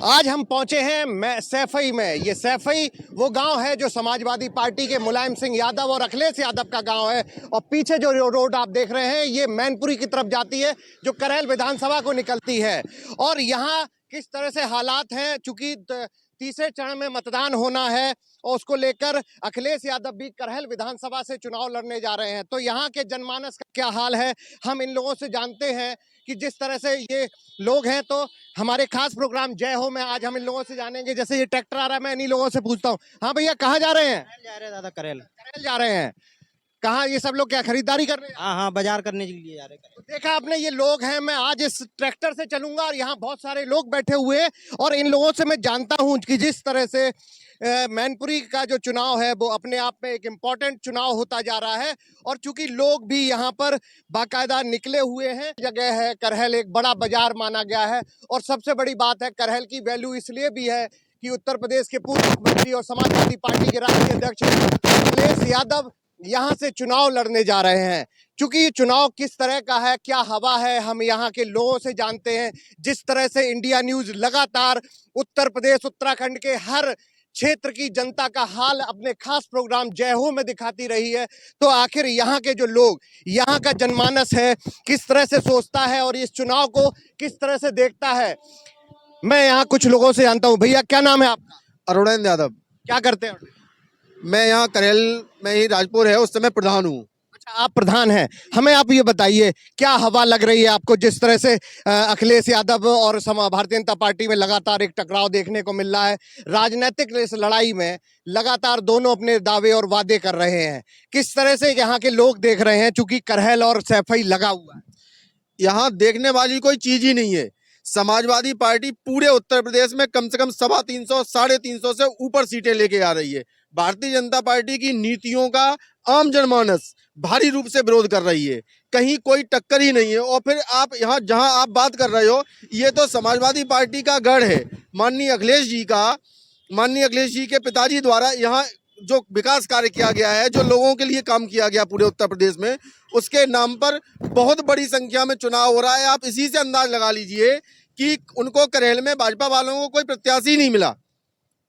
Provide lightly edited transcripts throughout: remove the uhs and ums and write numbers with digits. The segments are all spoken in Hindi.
आज हम पहुंचे हैं सैफई में। ये सैफई वो गांव है जो समाजवादी पार्टी के मुलायम सिंह यादव और अखिलेश यादव का गांव है। और पीछे जो रोड आप देख रहे हैं ये मैनपुरी की तरफ जाती है जो करहल विधानसभा को निकलती है। और यहाँ किस तरह से हालात हैं, चूंकि तीसरे चरण में मतदान होना है और उसको लेकर अखिलेश यादव भी करहल विधानसभा से चुनाव लड़ने जा रहे हैं। तो यहाँ के जनमानस का क्या हाल है हम इन लोगों से जानते हैं कि जिस तरह से ये लोग हैं। तो हमारे खास प्रोग्राम जय हो में आज हम इन लोगों से जानेंगे। जैसे ये ट्रैक्टर आ रहा है मैं इन्हीं लोगों से पूछता हूँ, हाँ भैया कहाँ जा रहे हैं? जा रहे हैं दादा करहल। करहल जा रहे हैं। कहाँ ये सब लोग क्या खरीदारी कर रहे हैं? हाँ हाँ, बाजार करने के लिए जा रहे हैं। देखा आपने ये लोग हैं, मैं आज इस ट्रैक्टर से चलूंगा और यहाँ बहुत सारे लोग बैठे हुए हैं और इन लोगों से मैं जानता हूँ कि जिस तरह से मैनपुरी का जो चुनाव है वो अपने आप में एक इम्पॉर्टेंट चुनाव होता जा रहा है। और चूंकि लोग भी यहाँ पर बाकायदा निकले हुए हैं, जगह है करहल एक बड़ा बाजार माना गया है। और सबसे बड़ी बात है करहल की वैल्यू इसलिए भी है कि उत्तर प्रदेश के पूर्व मुख्यमंत्री और समाजवादी पार्टी के राष्ट्रीय अध्यक्ष अखिलेश यादव यहाँ से चुनाव लड़ने जा रहे हैं। क्योंकि ये चुनाव किस तरह का है, क्या हवा है, हम यहाँ के लोगों से जानते हैं। जिस तरह से इंडिया न्यूज लगातार उत्तर प्रदेश उत्तराखंड के हर क्षेत्र की जनता का हाल अपने खास प्रोग्राम जय हो में दिखाती रही है, तो आखिर यहाँ के जो लोग, यहाँ का जनमानस है किस तरह से सोचता है और इस चुनाव को किस तरह से देखता है, मैं यहाँ कुछ लोगों से जानता हूँ। भैया क्या नाम है आपका? अरुणेंद्र यादव। क्या करते हैं? मैं यहाँ करहल में ही राजपुर है उस समय प्रधान हूँ। अच्छा, आप प्रधान हैं। हमें आप ये बताइए क्या हवा लग रही है आपको, जिस तरह से अखिलेश यादव और भारतीय जनता पार्टी में लगातार एक टकराव देखने को मिल रहा है। राजनीतिक इस लड़ाई में लगातार दोनों अपने दावे और वादे कर रहे हैं, किस तरह से यहाँ के लोग देख रहे हैं, चूंकि करहल और सैफई लगा हुआ है? यहाँ देखने वाली कोई चीज ही नहीं है। समाजवादी पार्टी पूरे उत्तर प्रदेश में कम से कम 350 350 से ऊपर सीटें लेके आ रही है। भारतीय जनता पार्टी की नीतियों का आम जनमानस भारी रूप से विरोध कर रही है, कहीं कोई टक्कर ही नहीं है। और फिर आप यहाँ जहाँ आप बात कर रहे हो, ये तो समाजवादी पार्टी का गढ़ है। माननीय अखिलेश जी के पिताजी द्वारा यहाँ जो विकास कार्य किया गया है, जो लोगों के लिए काम किया गया पूरे उत्तर प्रदेश में, उसके नाम पर बहुत बड़ी संख्या में चुनाव हो रहा है। आप इसी से अंदाज लगा लीजिए कि उनको करहल में भाजपा वालों को कोई प्रत्याशी नहीं मिला।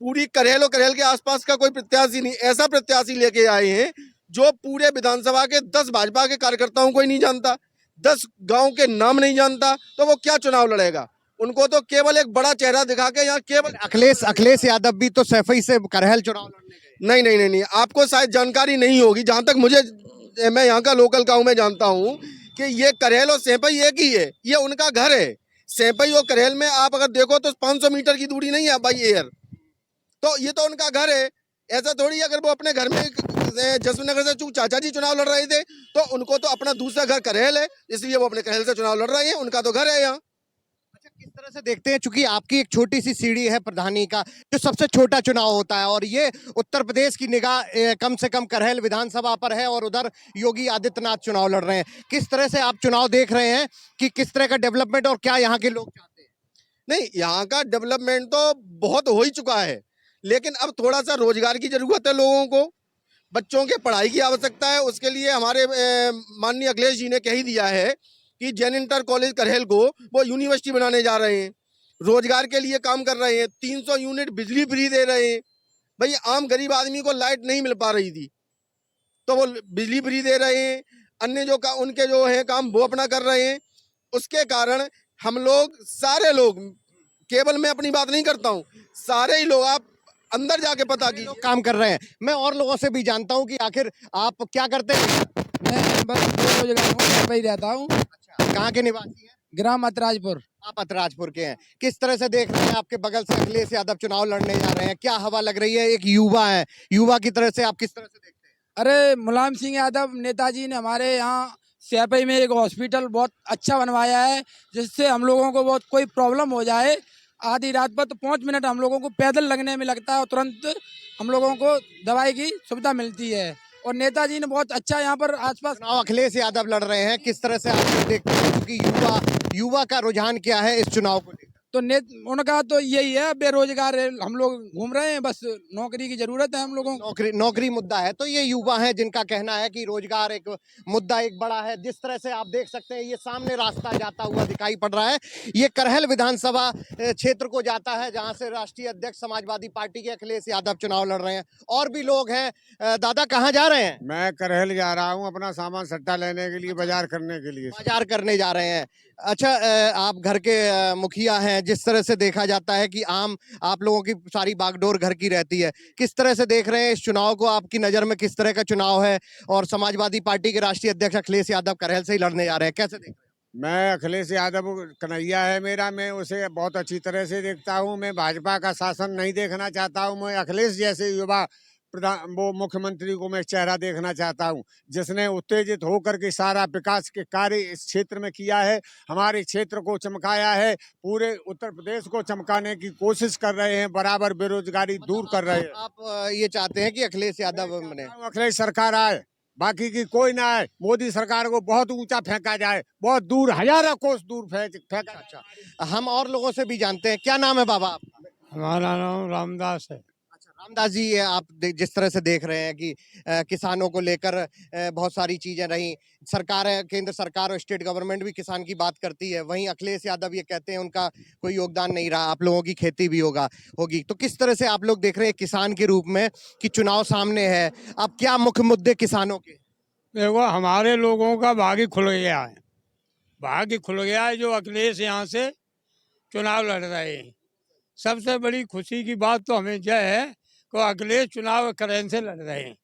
पूरी करहल और करहल के आसपास का कोई प्रत्याशी नहीं, ऐसा प्रत्याशी लेके आए हैं जो पूरे विधानसभा के 10 भाजपा के कार्यकर्ताओं को ही नहीं जानता, 10 गांव के नाम नहीं जानता, तो वो क्या चुनाव लड़ेगा? उनको तो केवल एक बड़ा चेहरा दिखा के यहाँ केवल अखिलेश यादव भी तो सैफई से करहल चुनाव लड़ने गए। नहीं, आपको शायद जानकारी नहीं होगी। जहां तक मुझे, मैं यहाँ का लोकल गाँव में जानता हूँ कि ये करहल और सैफई एक ही है, ये उनका घर है। सैफई और करहल में आप अगर देखो तो 500 मीटर की दूरी नहीं है बाई एयर, तो ये तो उनका घर है। ऐसा थोड़ी अगर वो अपने घर में जसवंतनगर से चाचा जी चुनाव लड़ रहे थे तो उनको तो अपना दूसरा घर करहल है, इसलिए वो अपने करहल से चुनाव लड़ रहे हैं, उनका तो घर है यहाँ। अच्छा, किस तरह से देखते हैं, चूंकि आपकी एक छोटी सी सीढ़ी है प्रधानी का, जो सबसे छोटा चुनाव होता है और ये उत्तर प्रदेश की निगाह कम से कम करहल विधानसभा पर है और उधर योगी आदित्यनाथ चुनाव लड़ रहे हैं, किस तरह से आप चुनाव देख रहे हैं कि किस तरह का डेवलपमेंट और क्या यहाँ के लोग चाहते हैं? नहीं, यहाँ का डेवलपमेंट तो बहुत हो ही चुका है, लेकिन अब थोड़ा सा रोजगार की जरूरत है लोगों को, बच्चों के पढ़ाई की आवश्यकता है। उसके लिए हमारे माननीय अखिलेश जी ने कह ही दिया है कि जैन इंटर कॉलेज करहल को वो यूनिवर्सिटी बनाने जा रहे हैं। रोजगार के लिए काम कर रहे हैं, 300 यूनिट बिजली फ्री दे रहे हैं। भाई आम गरीब आदमी को लाइट नहीं मिल पा रही थी तो वो बिजली फ्री दे रहे हैं। अन्य जो उनके जो है काम वो अपना कर रहे हैं। उसके कारण हम लोग सारे लोग, केवल मैं अपनी बात नहीं करता हूँ, सारे ही लोग, आप अंदर जाके पता की काम कर रहे हैं। मैं और लोगों से भी जानता हूं कि आखिर आप क्या करते हैं? मैं बस बेरोजगार रहता हूँ। अच्छा, कहाँ के निवासी हैं? ग्राम अतराजपुर। आप अतराजपुर के हैं। किस तरह से देख रहे हैं, आपके बगल से अखिलेश यादव चुनाव लड़ने जा रहे हैं, क्या हवा लग रही है? एक युवा है, युवा की तरह से आप किस तरह से देखते हैं? अरे मुलायम सिंह यादव नेताजी ने हमारे यहाँ सैफई में एक हॉस्पिटल बहुत अच्छा बनवाया है, जिससे हम लोगों को बहुत कोई प्रॉब्लम हो जाए आधी रात पर तो 5 मिनट हम लोगों को पैदल लगने में लगता है और तुरंत हम लोगों को दवाई की सुविधा मिलती है। और नेताजी ने बहुत अच्छा यहाँ पर आसपास चुनाव अखिलेश यादव लड़ रहे हैं, किस तरह से आप देखते हैं, क्योंकि युवा का रुझान क्या है इस चुनाव को लेकर? तो उनका तो यही है, बेरोजगार है, हम लोग घूम रहे हैं, बस नौकरी की जरूरत है हम लोगों को। नौकरी मुद्दा है। तो ये युवा हैं जिनका कहना है कि रोजगार एक मुद्दा एक बड़ा है। जिस तरह से आप देख सकते हैं ये सामने रास्ता जाता हुआ दिखाई पड़ रहा है, ये करहल विधानसभा क्षेत्र को जाता है जहां से राष्ट्रीय अध्यक्ष समाजवादी पार्टी के अखिलेश यादव चुनाव लड़ रहे हैं। और भी लोग हैं। दादा कहाँ जा रहे हैं? मैं करहल जा रहा हूँ अपना सामान सट्टा लेने के लिए, बाजार करने के लिए। बाजार करने जा रहे हैं। अच्छा, आप घर के मुखिया हैं। जिस तरह से देखा जाता है कि आम आप लोगों की सारी बागडोर घर की रहती है, किस तरह से देख रहे हैं इस चुनाव को? आपकी नजर में किस तरह का चुनाव है? और समाजवादी पार्टी के राष्ट्रीय अध्यक्ष अखिलेश यादव करहल से ही लड़ने जा रहे हैं, कैसे देख रहे हैं? मैं अखिलेश यादव कन्हैया है मेरा, मैं उसे बहुत अच्छी तरह से देखता हूँ। मैं भाजपा का शासन नहीं देखना चाहता हूँ। मैं अखिलेश जैसे युवा वो मुख्यमंत्री को मैं चेहरा देखना चाहता हूँ, जिसने उत्तेजित होकर के सारा विकास के कार्य इस क्षेत्र में किया है, हमारे क्षेत्र को चमकाया है, पूरे उत्तर प्रदेश को चमकाने की कोशिश कर रहे हैं, बराबर बेरोजगारी दूर कर रहे हैं। आप ये चाहते हैं कि अखिलेश यादव बने? अखिलेश सरकार आए, बाकी की कोई ना आए। मोदी सरकार को बहुत ऊंचा फेंका जाए, बहुत दूर, हजारों कोस दूर फेंका। अच्छा, हम और लोगों से भी जानते हैं। क्या नाम है बाबा आपका? हमारा नाम रामदास है। अच्छा रामदास जी, ये आप जिस तरह से देख रहे हैं कि किसानों को लेकर बहुत सारी चीजें रही, सरकार है, केंद्र सरकार और स्टेट गवर्नमेंट भी किसान की बात करती है, वहीं अखिलेश यादव ये कहते हैं उनका कोई योगदान नहीं रहा, आप लोगों की खेती भी होगी। तो किस तरह से आप लोग देख रहे हैं किसान के रूप में कि चुनाव सामने है, अब क्या मुख्य मुद्दे किसानों के? देखो, हमारे लोगों का भाग्य खुल गया है, भाग्य खुल गया है जो अखिलेश यहाँ से चुनाव लड़ रहे हैं। सबसे बड़ी खुशी की बात तो हमें यह है कि अखिलेश चुनाव करहल से लड़ रहे हैं,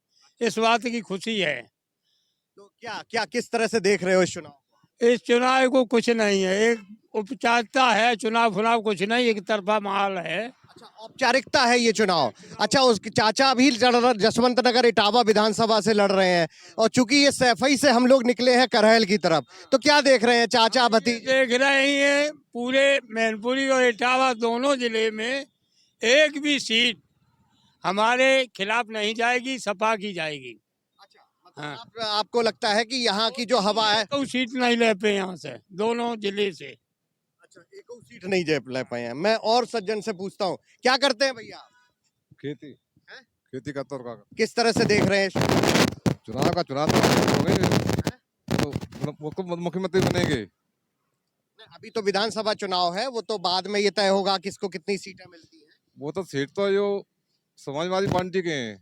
इस बात की खुशी है। तो क्या किस तरह से देख रहे हो इस चुनाव को? इस चुनाव को कुछ नहीं है, एक औपचारिकता है, चुनाव फुनाव कुछ नहीं, एक तरफा माहौल है। अच्छा, औपचारिकता है ये चुनाव। अच्छा, उसके चाचा भी जसवंत नगर इटावा विधानसभा से लड़ रहे हैं, और चूंकि ये सैफई से हम लोग निकले हैं करहल की तरफ, तो क्या देख रहे हैं चाचा भतीजे? देख रहे हैं पूरे मैनपुरी और इटावा दोनों जिले में एक भी सीट हमारे खिलाफ नहीं जाएगी, सपा की जाएगी। अच्छा, हाँ। आपको लगता है कि यहाँ की जो हवा है, तो सीट नहीं ले पे यहाँ से, दोनों जिले से। अच्छा, एक सीट नहीं ले पाए हैं। मैं और सज्जन से पूछता हूँ, क्या करते हैं भैया? खेती खेती का तौर का किस तरह से देख रहे हैं चुनाव तो हो गए, तो मुख्यमंत्री बनेंगे। अभी तो विधानसभा चुनाव है, वो तो बाद में ये तय होगा किसको कितनी सीटें मिलती हैं। वो तो सीट तो जो समाजवादी पार्टी के हैं,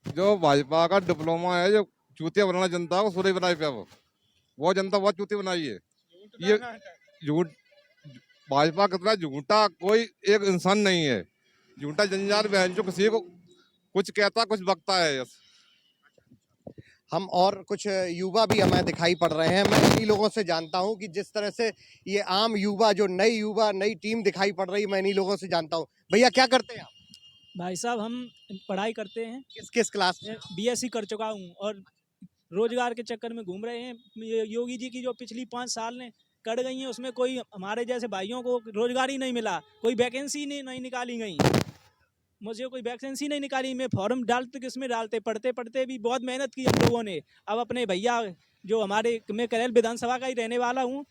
जो भाजपा का डिप्लोमा है, जो चूतिया बनाना जनता को सूर्य बनाई पे, वो जनता बहुत चूती बनाई है। ये झूठ, भाजपा कितना झूठा कोई एक इंसान नहीं है, झूठा जंजाल बहन जो किसी को कुछ कहता कुछ बकता है। हम और कुछ युवा भी हमें दिखाई पड़ रहे हैं। मैं इन्हीं लोगों से जानता हूं कि जिस तरह से ये आम युवा, जो नई टीम दिखाई पड़ रही है, मैं इन्हीं लोगों से जानता हूं। भैया क्या करते हैं आप? भाई साहब, हम पढ़ाई करते हैं, किस क्लास में? बीएससी कर चुका हूँ, और रोजगार के चक्कर में घूम रहे हैं। ये योगी जी की जो पिछली 5 साल ने कट गई हैं, उसमें कोई हमारे जैसे भाइयों को रोजगार ही नहीं मिला, कोई वैकेंसी नहीं निकाली गई। मुझे कोई वैकेंसी नहीं निकाली, मैं फॉर्म डालते किस में डालते, पढ़ते पढ़ते भी बहुत मेहनत की हम लोगों ने। अब अपने भैया जो हमारे, मैं करहल विधानसभा का ही रहने वाला हूँ,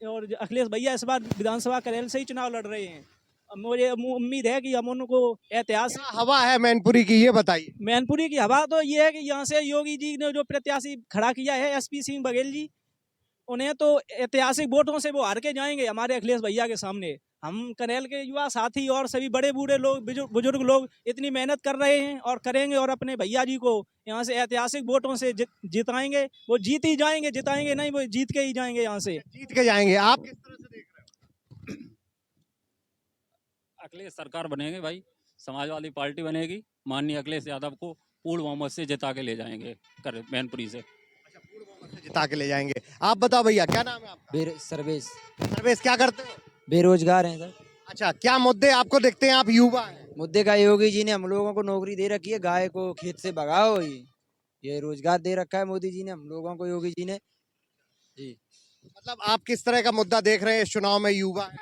और अखिलेश भैया इस बार विधानसभा करहल से ही चुनाव लड़ रहे हैं। मुझे उम्मीद है कि हम उनको ऐतिहासिक हवा है मैनपुरी की, ये बताइए। मैनपुरी की हवा तो ये है कि यहाँ से योगी जी ने जो प्रत्याशी खड़ा किया है, एसपी सिंह बघेल जी, उन्हें तो ऐतिहासिक वोटों से वो हार के जाएंगे हमारे अखिलेश भैया के सामने। हम करहल के युवा साथी और सभी बड़े बूढ़े लोग, बुजुर्ग लोग इतनी मेहनत कर रहे हैं और करेंगे, और अपने भैया जी को यहाँ से ऐतिहासिक वोटों से जिताएंगे। वो जीत ही जाएंगे, जिताएंगे नहीं, वो जीत के ही जाएंगे, यहाँ से जीत के जाएंगे। आप किस तरह से देख रहे हो? अखिलेश सरकार बनेगी भाई, समाजवादी पार्टी बनेगी, माननीय अखिलेश यादव को पूर्ण बहुमत से जिता के ले जाएंगे मैनपुरी से। अच्छा, पूर्ण बहुमत से जिता के ले जाएंगे। आप बताओ भैया, क्या नाम है आपका? सर्वेश। सर्वेश, क्या करते हो? बेरोजगार हैं सर। अच्छा, क्या मुद्दे आपको देखते हैं? आप युवा हैं। मुद्दे का योगी जी ने हम लोगों को नौकरी दे रखी है, गाय को खेत से भगाओ, ये रोजगार दे रखा है मोदी जी ने हम लोगों को, योगी जी ने जी। मतलब आप किस तरह का मुद्दा देख रहे हैं इस चुनाव में? युवा हैं।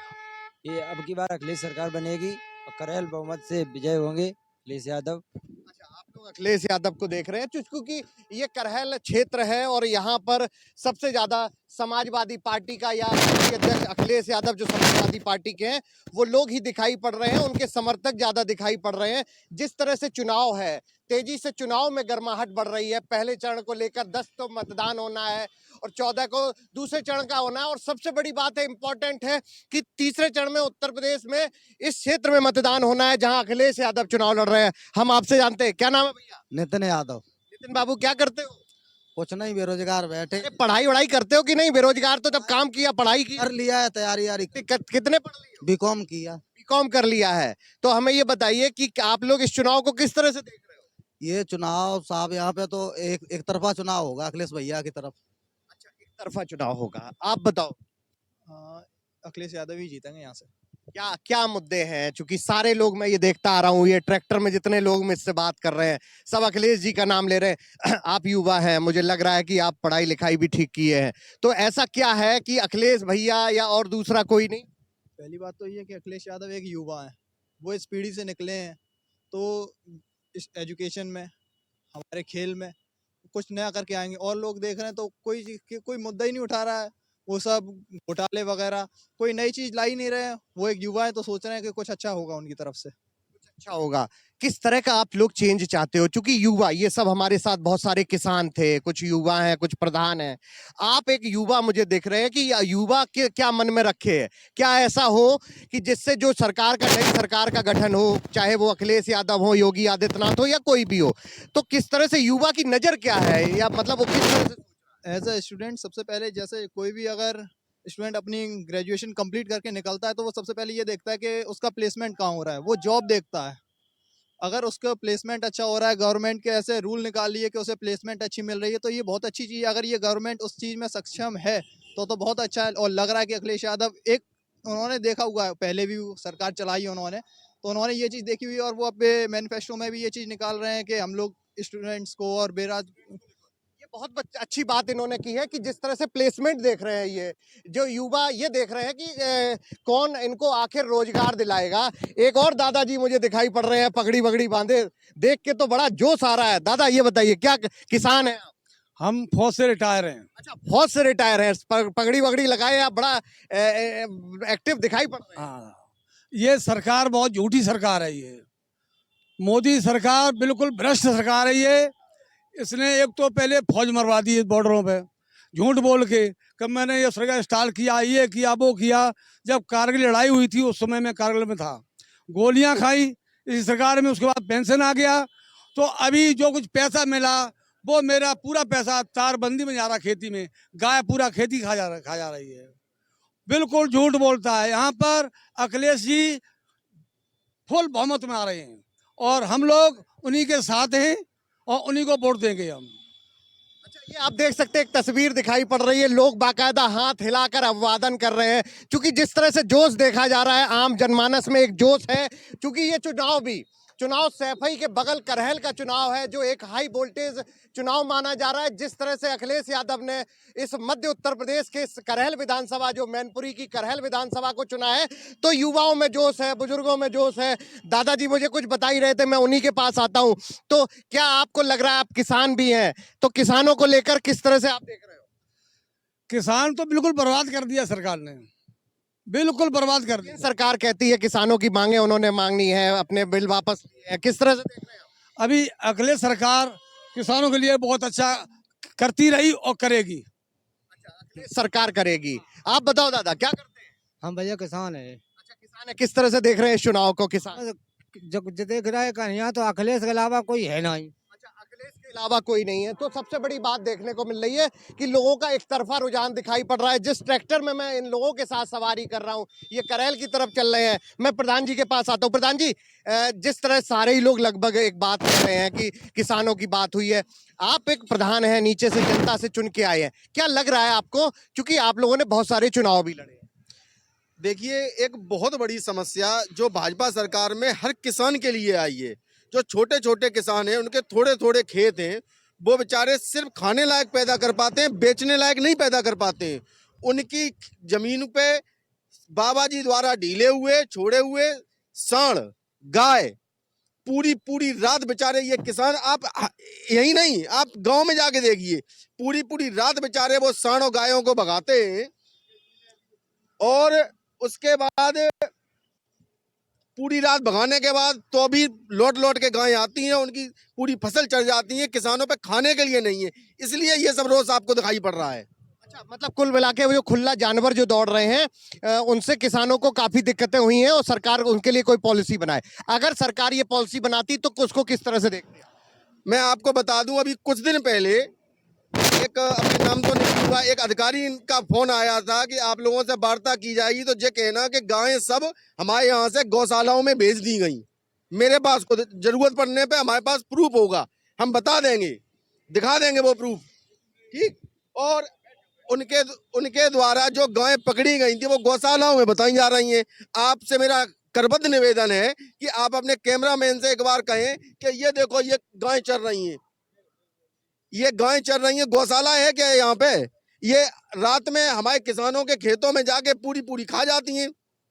ये अब की बार अखिलेश सरकार बनेगी और करहल बहुमत से विजय होंगे अखिलेश यादव। अच्छा, आप लोग अखिलेश यादव को देख रहे हैं क्योंकि ये करहल क्षेत्र है और यहाँ पर सबसे ज्यादा समाजवादी पार्टी का या राष्ट्रीय अध्यक्ष अखिलेश यादव जो समाजवादी पार्टी के हैं वो लोग ही दिखाई पड़ रहे हैं, उनके समर्थक ज्यादा दिखाई पड़ रहे हैं। जिस तरह से चुनाव है, तेजी से चुनाव में गर्माहट बढ़ रही है। पहले चरण को लेकर 10 तो मतदान होना है और 14 को दूसरे चरण का होना है, और सबसे बड़ी बात है, इंपॉर्टेंट है कि तीसरे चरण में उत्तर प्रदेश में इस क्षेत्र में मतदान होना है जहां अखिलेश यादव चुनाव लड़ रहे हैं। हम आपसे जानते हैं, क्या नाम है भैया? नितिन यादव। नितिन बाबू, क्या करते हो? कुछ नहीं, बेरोजगार बैठे। अरे पढ़ाई वढ़ाई करते हो कि नहीं? बेरोजगार तो जब काम किया, पढ़ाई की, कर लिया है, तैयारी यारी कितने पढ़ लिए? बीकॉम किया। बीकॉम कर लिया है। तो हमें ये बताइए कि आप लोग इस चुनाव को किस तरह से देख रहे हो? ये चुनाव साहब यहाँ पे तो एक तरफा चुनाव होगा अखिलेश भैया की तरफ। अच्छा, एक तरफा चुनाव होगा। आप बताओ। अखिलेश यादव ही जीतेंगे यहाँ से। क्या क्या मुद्दे हैं? चूंकि सारे लोग, मैं ये देखता आ रहा हूँ, ये ट्रैक्टर में जितने लोग मुझसे बात कर रहे हैं सब अखिलेश जी का नाम ले रहे हैं। आप युवा हैं, मुझे लग रहा है कि आप पढ़ाई लिखाई भी ठीक किए हैं, तो ऐसा क्या है कि अखिलेश भैया या और दूसरा कोई नहीं? पहली बात तो ये कि अखिलेश यादव एक युवा है, वो इस पीढ़ी से निकले हैं, तो इस एजुकेशन में, हमारे खेल में कुछ नया करके आएंगे। और लोग देख रहे हैं तो कोई मुद्दा ही नहीं उठा रहा है, वो सब घोटाले वगैरह, कोई नई चीज ला ही नहीं रहे हैं। वो एक युवा है तो सोच रहे हैं कि कुछ अच्छा होगा उनकी तरफ से। अच्छा होगा। किस तरह का आप लोग चेंज चाहते हो? क्योंकि युवा, ये सब हमारे साथ बहुत सारे किसान थे, कुछ युवा हैं, कुछ प्रधान हैं, आप एक युवा मुझे दिख रहे हैं कि युवा के क्या मन में रखे है? क्या ऐसा हो कि जिससे जो सरकार का, नई सरकार का गठन हो, चाहे वो अखिलेश यादव हो, योगी आदित्यनाथ हो या कोई भी हो, तो किस तरह से युवा की नजर क्या है, या मतलब वो किस तरह से? एज अ स्टूडेंट सबसे पहले, जैसे कोई भी अगर स्टूडेंट अपनी ग्रेजुएशन कंप्लीट करके निकलता है तो वो सबसे पहले ये देखता है कि उसका प्लेसमेंट कहाँ हो रहा है, वो जॉब देखता है। अगर उसका प्लेसमेंट अच्छा हो रहा है, गवर्नमेंट के ऐसे रूल निकाल लिए कि उसे प्लेसमेंट अच्छी मिल रही है, तो ये बहुत अच्छी चीज़ है। अगर ये गवर्नमेंट उस चीज़ में सक्षम है तो बहुत अच्छा है। और लग रहा है कि अखिलेश यादव, एक उन्होंने देखा हुआ है, पहले भी सरकार चलाई है उन्होंने, तो उन्होंने ये चीज़ देखी हुई है, और वो अब मैनिफेस्टो में भी ये चीज़ निकाल रहे हैं कि हम लोग स्टूडेंट्स को और बहुत अच्छी बात इन्होंने की है कि जिस तरह से प्लेसमेंट देख रहे हैं, ये जो युवा ये देख रहे हैं कि कौन इनको आखिर रोजगार दिलाएगा। एक और दादाजी मुझे दिखाई पड़ रहे हैं, पगड़ी वगड़ी बांधे, देख के तो बड़ा जोश आ रहा है। दादा ये बताइए, क्या किसान है आप? हम फौज से रिटायर हैं। अच्छा, फौज से रिटायर है, पगड़ी वगड़ी लगाए, आप बड़ा एक्टिव दिखाई पड़ रहे हैं। हाँ, ये सरकार बहुत झूठी सरकार है। ये मोदी सरकार बिल्कुल भ्रष्ट सरकार है। ये इसने एक तो पहले फौज मरवा दी बॉर्डरों पे, झूठ बोल के, कब मैंने ये सरकार इंस्टॉल किया, ये किया, वो किया। जब कारगिल लड़ाई हुई थी उस समय मैं कारगिल में था, गोलियां खाई इस सरकार में। उसके बाद पेंशन आ गया, तो अभी जो कुछ पैसा मिला वो मेरा पूरा पैसा तारबंदी में जा रहा, खेती में गाय पूरा खेती खा जा रही है। बिल्कुल झूठ बोलता है। यहाँ पर अखिलेश जी फुल बहुमत में आ रहे हैं और हम लोग उन्हीं के साथ हैं और उन्हीं को वोट देंगे हम। अच्छा, ये आप देख सकते हैं, एक तस्वीर दिखाई पड़ रही है, लोग बाकायदा हाथ हिलाकर अभिवादन कर रहे हैं, क्योंकि जिस तरह से जोश देखा जा रहा है, आम जनमानस में एक जोश है। क्योंकि ये चुनाव सैफई के बगल करहल का चुनाव है, जो एक हाई वोल्टेज चुनाव माना जा रहा है। जिस तरह से अखिलेश यादव ने इस मध्य उत्तर प्रदेश के करहल विधानसभा, जो मैनपुरी की करहल विधानसभा को चुना है, तो युवाओं में जोश है, बुजुर्गों में जोश है। दादाजी मुझे कुछ बता ही रहे थे, मैं उन्हीं के पास आता हूं। तो क्या आपको लग रहा है, आप किसान भी हैं, तो किसानों को लेकर किस तरह से आप देख रहे हो? किसान तो बिल्कुल बर्बाद कर दिया सरकार ने, बिल्कुल बर्बाद कर दिया। सरकार कहती है किसानों की मांगे उन्होंने मांगनी है, अपने बिल वापस लिए हैं, किस तरह से देख रहे हैं? अभी अखिलेश सरकार किसानों के लिए बहुत अच्छा करती रही और करेगी। सरकार करेगी। आप बताओ दादा, क्या करते हैं? हम भैया किसान है। अच्छा, किसान है। किस तरह से देख रहे हैं इस चुनाव को किसान? जो देख रहा है कन्हैया, तो अखिलेश के अलावा कोई है नहीं। अच्छा, अखिलेश के अलावा कोई नहीं है। तो सबसे बड़ी बात देखने को मिल रही है कि लोगों का एक तरफा रुझान दिखाई पड़ रहा है। जिस ट्रैक्टर में मैं इन लोगों के साथ सवारी कर रहा हूं, ये करैल की तरफ चल रहे हैं। मैं प्रधान जी के पास आता हूं। प्रधान जी, जिस तरह सारे ही लोग लगभग एक बात कर रहे हैं कि किसानों की बात हुई है, आप एक प्रधान हैं, नीचे से जनता से चुन के आए हैं, क्या लग रहा है आपको? क्योंकि आप लोगों ने बहुत सारे चुनाव भी लड़े। देखिए, एक बहुत बड़ी समस्या जो भाजपा सरकार में हर किसान के लिए आई है। जो छोटे छोटे किसान हैं, उनके थोड़े थोड़े खेत हैं, वो बेचारे सिर्फ खाने लायक पैदा कर पाते हैं, बेचने लायक नहीं पैदा कर पाते हैं। उनकी जमीन पे बाबा जी द्वारा ढीले हुए, छोड़े हुए सांड, गाय पूरी पूरी रात बेचारे ये किसान, आप यही नहीं, आप गांव में जाके देखिए, पूरी पूरी रात बेचारे वो सांडों गायों को भगाते हैं, और उसके बाद पूरी रात भगाने के बाद तो भी लौट लौट के गायें आती हैं, उनकी पूरी फसल चढ़ जाती है, किसानों पे खाने के लिए नहीं है, इसलिए ये सब रोज आपको दिखाई पड़ रहा है। अच्छा, मतलब कुल मिला के वो जो खुला जानवर जो दौड़ रहे हैं उनसे किसानों को काफी दिक्कतें हुई हैं और सरकार उनके लिए कोई पॉलिसी बनाए। अगर सरकार ये पॉलिसी बनाती तो उसको किस तरह से देखते हैं? मैं आपको बता दूं, अभी कुछ दिन पहले एक, अपने नाम तो नहीं लूंगा, एक अधिकारी का फोन आया था कि आप लोगों से वार्ता की जाएगी, तो ये कहना कि गायें सब हमारे यहाँ से गौशालाओं में भेज दी गई। मेरे पास खुद जरूरत पड़ने पे हमारे पास प्रूफ होगा, हम बता देंगे, दिखा देंगे वो प्रूफ, ठीक। और उनके द्वारा जो गायें पकड़ी गई थी वो गौशालाओं में बताई जा रही हैं। आपसे मेरा करबद्ध निवेदन है कि आप अपने कैमरामैन से एक बार कहें कि ये देखो, ये गायें चल रही हैं, ये गायें चल रही हैं, गौशाला है क्या यहाँ पे? ये रात में हमारे किसानों के खेतों में जाके पूरी पूरी खा जाती हैं।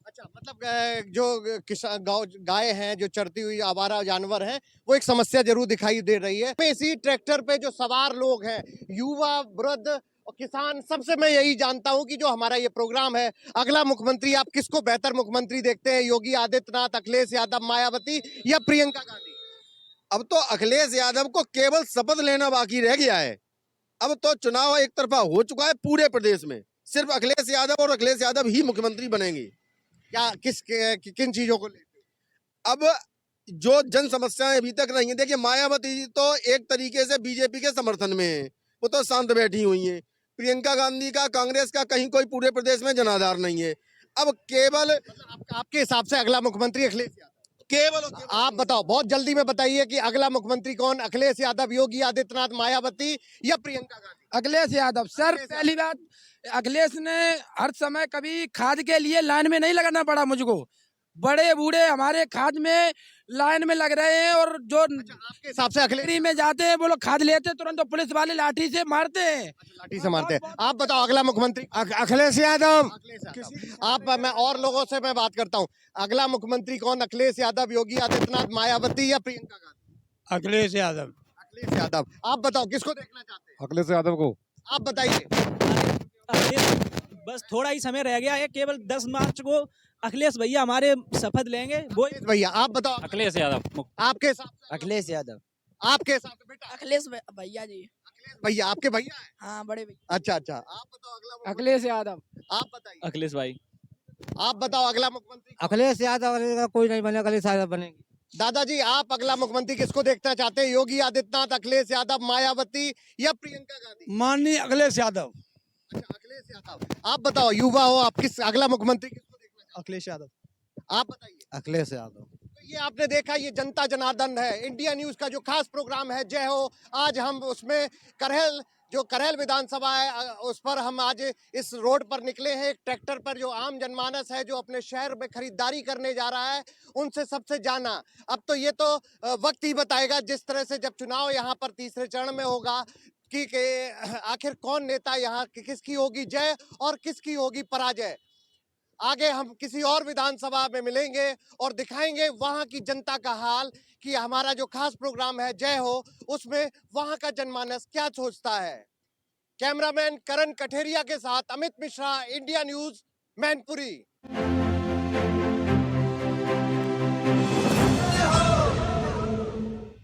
अच्छा, मतलब जो किसान गाय हैं, जो चरती हुई आवारा जानवर हैं, वो एक समस्या जरूर दिखाई दे रही है। इसी ट्रैक्टर पे जो सवार लोग हैं, युवा, वृद्ध और किसान, सबसे मैं यही जानता हूं कि जो हमारा ये प्रोग्राम है, अगला मुख्यमंत्री आप किसको बेहतर मुख्यमंत्री देखते हैं? योगी आदित्यनाथ, अखिलेश यादव, मायावती या प्रियंका गांधी? अब तो अखिलेश यादव को केवल शपथ लेना बाकी रह गया है। अब तो चुनाव एक तरफा हो चुका है पूरे प्रदेश में, सिर्फ अखिलेश यादव और अखिलेश यादव ही मुख्यमंत्री बनेंगे। क्या किन चीजों को लेते? अब जो जन समस्याएं अभी तक रही हैं, देखिए मायावती जी तो एक तरीके से बीजेपी के समर्थन में है, वो तो शांत बैठी हुई हैं। प्रियंका गांधी का, कांग्रेस का कहीं कोई पूरे प्रदेश में जनाधार नहीं है। अब केवल आपके हिसाब से अगला मुख्यमंत्री अखिलेश यादव? केवल आप बताओ, बहुत जल्दी में बताइए कि अगला मुख्यमंत्री कौन? अखिलेश यादव, योगी आदित्यनाथ, मायावती या प्रियंका गांधी? अखिलेश यादव सर। पहली बात, अखिलेश ने हर समय कभी खाद के लिए लाइन में नहीं लगाना पड़ा मुझको। बड़े बूढ़े हमारे खाद में लाइन में लग रहे हैं, और जो आपके हिसाब से अखिलेश में जाते हैं वो लोग खाद लेते हैं, तुरंत तो पुलिस वाले लाठी से मारते हैं। लाठी से मारते हैं। आप बताओ अगला मुख्यमंत्री? अखिलेश यादव। आप, मैं और लोगों से मैं बात करता हूँ, अगला मुख्यमंत्री कौन? अखिलेश यादव, योगी आदित्यनाथ, मायावती या प्रियंका गांधी? अखिलेश यादव। अखिलेश यादव। आप बताओ किसको देखना चाहते हैं? अखिलेश यादव को। आप बताइए। बस थोड़ा ही समय रह गया है, केवल 10 मार्च को अखिलेश भैया हमारे शपथ लेंगे। वो भैया आप बताओ। अखिलेश यादव। आपके हिसाब से? अखिलेश यादव। आपके हिसाब से बेटा? अखिलेश भैया जी। अखिलेश भैया आपके भैया है? हाँ, बड़े भैया। अच्छा अच्छा, आप बताओ अगला अखिलेश यादव। आप बताइए। अखिलेश भाई। आप बताओ अगला मुख्यमंत्री? अखिलेश यादव कोई नहीं बने, अखिलेश यादव बनेंगे। दादाजी, आप अगला मुख्यमंत्री किसको देखना चाहते हैं? योगी आदित्यनाथ, अखिलेश यादव, मायावती या प्रियंका गांधी? माननीय अखिलेश यादव। अच्छा, अखिलेश यादव। आप बताओ, युवा हो आप, किस अगला मुख्यमंत्री किसको देखना चाहते अखिलेश यादव। हैं? आप बताइए। अखिलेश यादव। तो ये आपने देखा, ये जनता जनार्दन है, इंडिया न्यूज का जो खास प्रोग्राम है जय हो। आज हम उसमें करहल विधानसभा है, उस पर हम आज इस रोड पर निकले हैं। एक ट्रैक्टर पर जो आम जनमानस है, जो अपने शहर में खरीदारी करने जा रहा है, उनसे सबसे जाना। अब तो ये तो वक्त ही बताएगा, जिस तरह से जब चुनाव यहाँ पर तीसरे चरण में होगा कि आखिर कौन नेता यहाँ किसकी होगी जय और किसकी होगी पराजय। आगे हम किसी और विधानसभा में मिलेंगे और दिखाएंगे वहां की जनता का हाल, कि हमारा जो खास प्रोग्राम है जय हो, उसमें वहां का जनमानस क्या सोचता है। कैमरामैन करण कठेरिया के साथ अमित मिश्रा, इंडिया न्यूज, मैनपुरी।